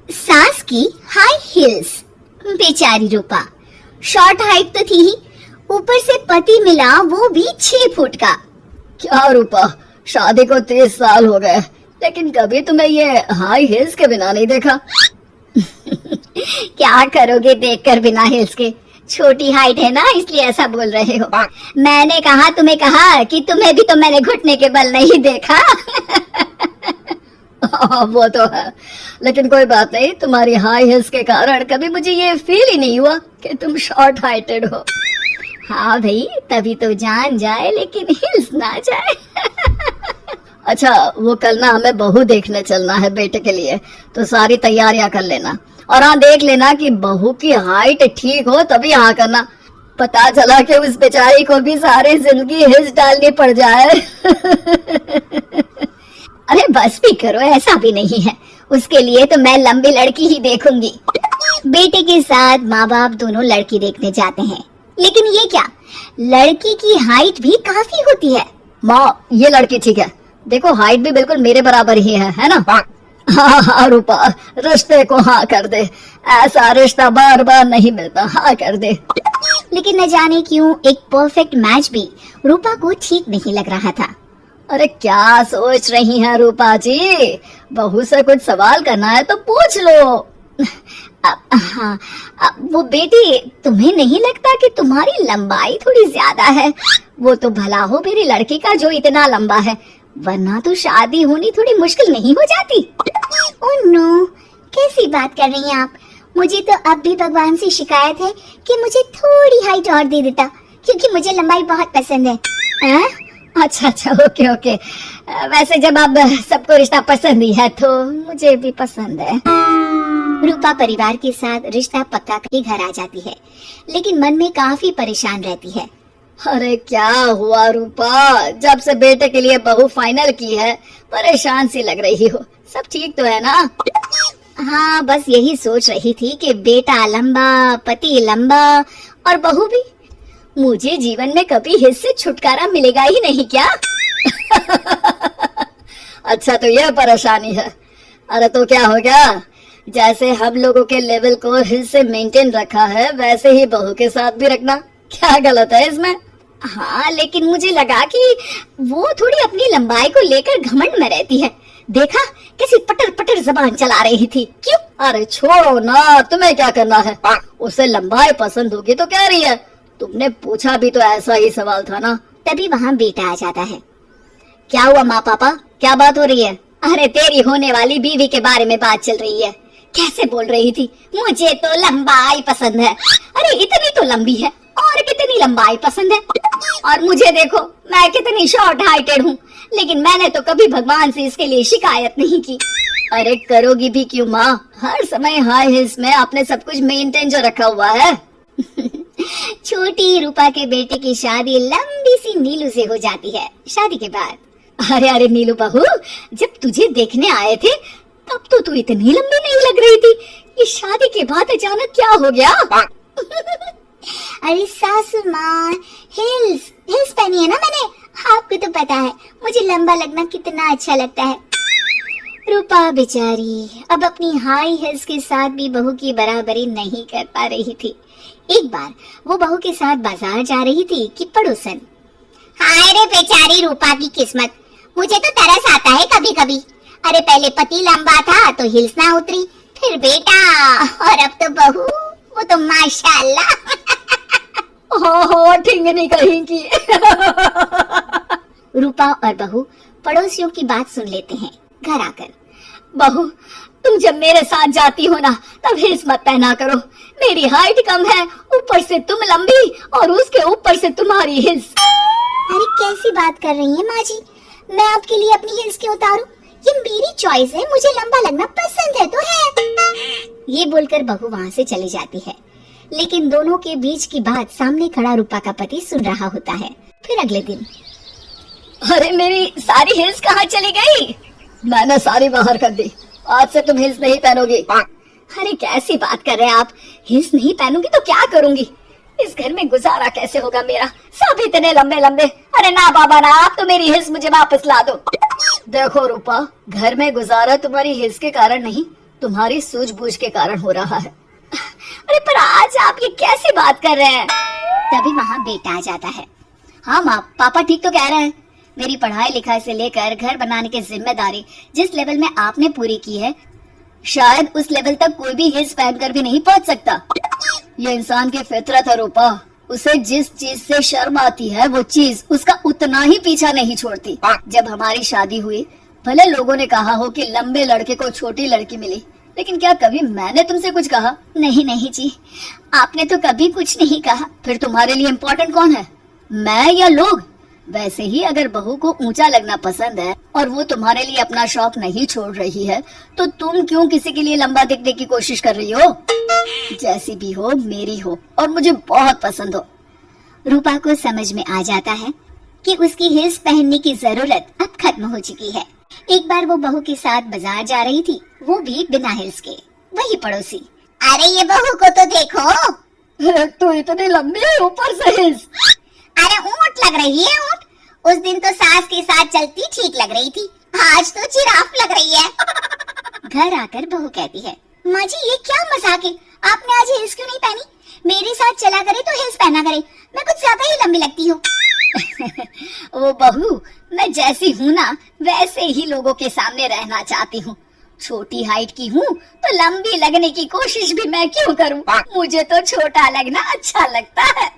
सास की high heels. बेचारी रूपा, शॉर्ट हाइट तो थी ही, ऊपर से पति मिला वो भी 6 फुट का। क्या रूपा, शादी को 30 साल हो गए, लेकिन कभी तुम्हें ये हाई हील्स के बिना नहीं देखा। क्या करोगे देखकर बिना हिल्स के, छोटी हाइट है ना इसलिए ऐसा बोल रहे हो। मैंने कहा तुम्हें कहा कि तुम्हें भी तो मैंने घुटने के बल नहीं देखा। वो तो है, लेकिन कोई बात नहीं, तुम्हारी हाई हील्स के कारण कभी मुझे ये फील ही नहीं हुआ कि तुम शॉर्ट हाइटेड हो। हाँ भाई, तभी तो जान जाए लेकिन हिल्स ना जाए। अच्छा, वो कल ना हमें बहू देखने चलना है बेटे के लिए, तो सारी तैयारियां कर लेना। और हाँ, देख लेना कि बहू की हाइट ठीक हो तभी हाँ करना। पता चला कि उस बेचारी को भी सारी जिंदगी हिल्स डालनी पड़ जाए। अरे बस भी करो, ऐसा भी नहीं है। उसके लिए तो मैं लंबी लड़की ही देखूंगी। बेटे के साथ माँ बाप दोनों लड़की देखने जाते हैं, लेकिन ये क्या, लड़की की हाइट भी काफी होती है। माँ, ये लड़की ठीक है, देखो हाइट भी बिल्कुल मेरे बराबर ही है ना। हाँ हाँ रूपा, रिश्ते को हाँ कर दे, ऐसा रिश्ता बार बार नहीं मिलता, हाँ कर दे। लेकिन न जाने क्यों एक परफेक्ट मैच भी रूपा को ठीक नहीं लग रहा था। अरे क्या सोच रही हैं रूपा जी, बहू से कुछ सवाल करना है तो पूछ लो। हाँ, वो बेटी, तुम्हें नहीं लगता कि तुम्हारी लंबाई थोड़ी ज्यादा है? वो तो भला हो मेरी लड़की का जो इतना लंबा है, वरना तो शादी होनी थोड़ी मुश्किल नहीं हो जाती। ओह नो, कैसी बात कर रही हैं आप? मुझे तो अब भी भगवान से शिकायत है कि मुझे थोड़ी हाइट और दे देता, क्योंकि मुझे लंबाई बहुत पसंद है। अच्छा अच्छा, ओके ओके। वैसे जब अब सबको रिश्ता पसंद ही है तो मुझे भी पसंद है। रूपा परिवार के साथ रिश्ता पक्का करके घर आ जाती है, लेकिन मन में काफी परेशान रहती है। अरे क्या हुआ रूपा, जब से बेटे के लिए बहू फाइनल की है परेशान सी लग रही हो, सब ठीक तो है ना? हाँ, बस यही सोच रही थी कि बेटा लंबा, पति लंबा और बहू भी। मुझे जीवन में कभी हिस्से छुटकारा मिलेगा ही नहीं क्या? अच्छा, तो यह परेशानी है। अरे तो क्या हो गया, जैसे हम लोगों के लेवल को हिस्से मेंटेन रखा है वैसे ही बहू के साथ भी रखना, क्या गलत है इसमें? हाँ, लेकिन मुझे लगा कि वो थोड़ी अपनी लंबाई को लेकर घमंड में रहती है। देखा कैसी पटर पटर जबान चला रही थी। क्यों? अरे छोड़ो ना, तुम्हें क्या करना है, उसे लंबाई पसंद होगी तो कह रही है, तुमने पूछा भी तो ऐसा ही सवाल था ना। तभी वहाँ बेटा आ जाता है। क्या हुआ माँ पापा, क्या बात हो रही है? अरे तेरी होने वाली बीवी के बारे में बात चल रही है। कैसे बोल रही थी, मुझे तो लंबाई पसंद है। अरे इतनी तो लंबी है, और कितनी लंबाई पसंद है। और मुझे देखो, मैं कितनी शॉर्ट हाइटेड हूँ, लेकिन मैंने तो कभी भगवान से इसके लिए शिकायत नहीं की। अरे करोगी भी क्यों माँ, हर समय हाई हिल्स में आपने सब कुछ मेंटेन जो रखा हुआ है। छोटी रूपा के बेटे की शादी लंबी सी नीलू से हो जाती है शादी के बाद। अरे अरे नीलू बहू, जब तुझे देखने आए थे तब तो तू इतनी लंबी नहीं लग रही थी, ये शादी के बाद अचानक क्या हो गया? अरे सासू माँ, हिल्स पहनी है ना मैंने, आपको तो पता है मुझे लंबा लगना कितना अच्छा लगता है। रूपा बेचारी अब अपनी हाई हिल्स के साथ भी बहू की बराबरी नहीं कर पा रही थी। एक बार वो बहू के साथ बाजार जा रही थी कि पड़ोसन, हाय रे बेचारी रूपा की किस्मत, मुझे तो तरस आता है कभी कभी। अरे पहले पति लंबा था तो हिल्स ना उतरी, फिर बेटा, और अब तो बहू, वो तो माशाल्लाह। हो ठीक नहीं कहेंगी। रूपा और बहू पड़ोसियों की बात सुन लेते हैं घर आकर। बहू, तुम जब मेरे साथ जाती हो ना तब हिल्स मत पहना करो, मेरी हाइट कम है, ऊपर से तुम लंबी और उसके ऊपर से तुम्हारी हिल्स। अरे कैसी बात कर रही हैं माँ जी, मैं आपके लिए अपनी हिल्स क्यों उतारूं? ये मेरी चॉइस है, मुझे लंबा लगना पसंद है तो है। ये बोलकर बहू वहाँ से चली जाती है, लेकिन दोनों के बीच की बात सामने खड़ा रूपा का पति सुन रहा होता है। फिर अगले दिन, अरे मेरी सारी हिल्स कहाँ चली गई? मैंने सारी बाहर कर दी, आज से तुम हिल्स नहीं पहनोगी। अरे कैसी बात कर रहे हैं आप, हिल्स नहीं पहनूंगी तो क्या करूंगी? इस घर में गुजारा कैसे होगा मेरा, सब इतने लंबे लंबे। अरे ना बाबा ना, आप तो मेरी हिल्स मुझे वापस ला दो। देखो रूपा, घर में गुजारा तुम्हारी हिल्स के कारण नहीं, तुम्हारी सूझबूझ के कारण हो रहा है। अरे पर आज आप ये कैसी बात कर रहे हैं? तभी वहाँ बेटा आ जाता है। हाँ माँ, पापा ठीक तो कह रहे हैं। मेरी पढ़ाई लिखाई से लेकर घर बनाने की जिम्मेदारी जिस लेवल में आपने पूरी की है, शायद उस लेवल तक कोई भी हिल्स पहनकर भी नहीं पहुंच सकता। ये इंसान की फितरत है रूपा। उसे जिस चीज से शर्म आती है वो चीज उसका उतना ही पीछा नहीं छोड़ती। जब हमारी शादी हुई, भले लोगों ने कहा हो कि लंबे लड़के को छोटी लड़की मिली, लेकिन क्या कभी मैंने तुमसे कुछ कहा? नहीं नहीं जी, आपने तो कभी कुछ नहीं कहा। फिर तुम्हारे लिए इम्पोर्टेंट कौन है, मैं या लोग? वैसे ही अगर बहू को ऊंचा लगना पसंद है और वो तुम्हारे लिए अपना शौक नहीं छोड़ रही है, तो तुम क्यों किसी के लिए लंबा दिखने की कोशिश कर रही हो? जैसी भी हो, मेरी हो और मुझे बहुत पसंद हो। रूपा को समझ में आ जाता है कि उसकी हिल्स पहनने की जरूरत अब खत्म हो चुकी है। एक बार वो बहू के साथ बाजार जा रही थी, वो भी बिना हिल्स के। वही पड़ोसी, अरे ये बहू को तो देखो, तो इतनी लंबी है, ऊपर से हिल्स। अरे ऊंट लग रही है ऊंट। उस दिन तो सास के साथ चलती ठीक लग रही थी, आज तो जिराफ लग रही है। घर आकर बहू कहती है, माँ जी ये क्या मजाक है, आपने आज हिल्स क्यों नहीं पहनी? मेरे साथ चला करे तो हिल्स पहना करे, मैं कुछ ज्यादा ही लंबी लगती हूँ। वो बहू, मैं जैसी हूँ ना वैसे ही लोगों के सामने रहना चाहती हूँ। छोटी हाइट की हूँ तो लंबी लगने की कोशिश भी मैं क्यों करूँ? मुझे तो छोटा लगना अच्छा लगता है।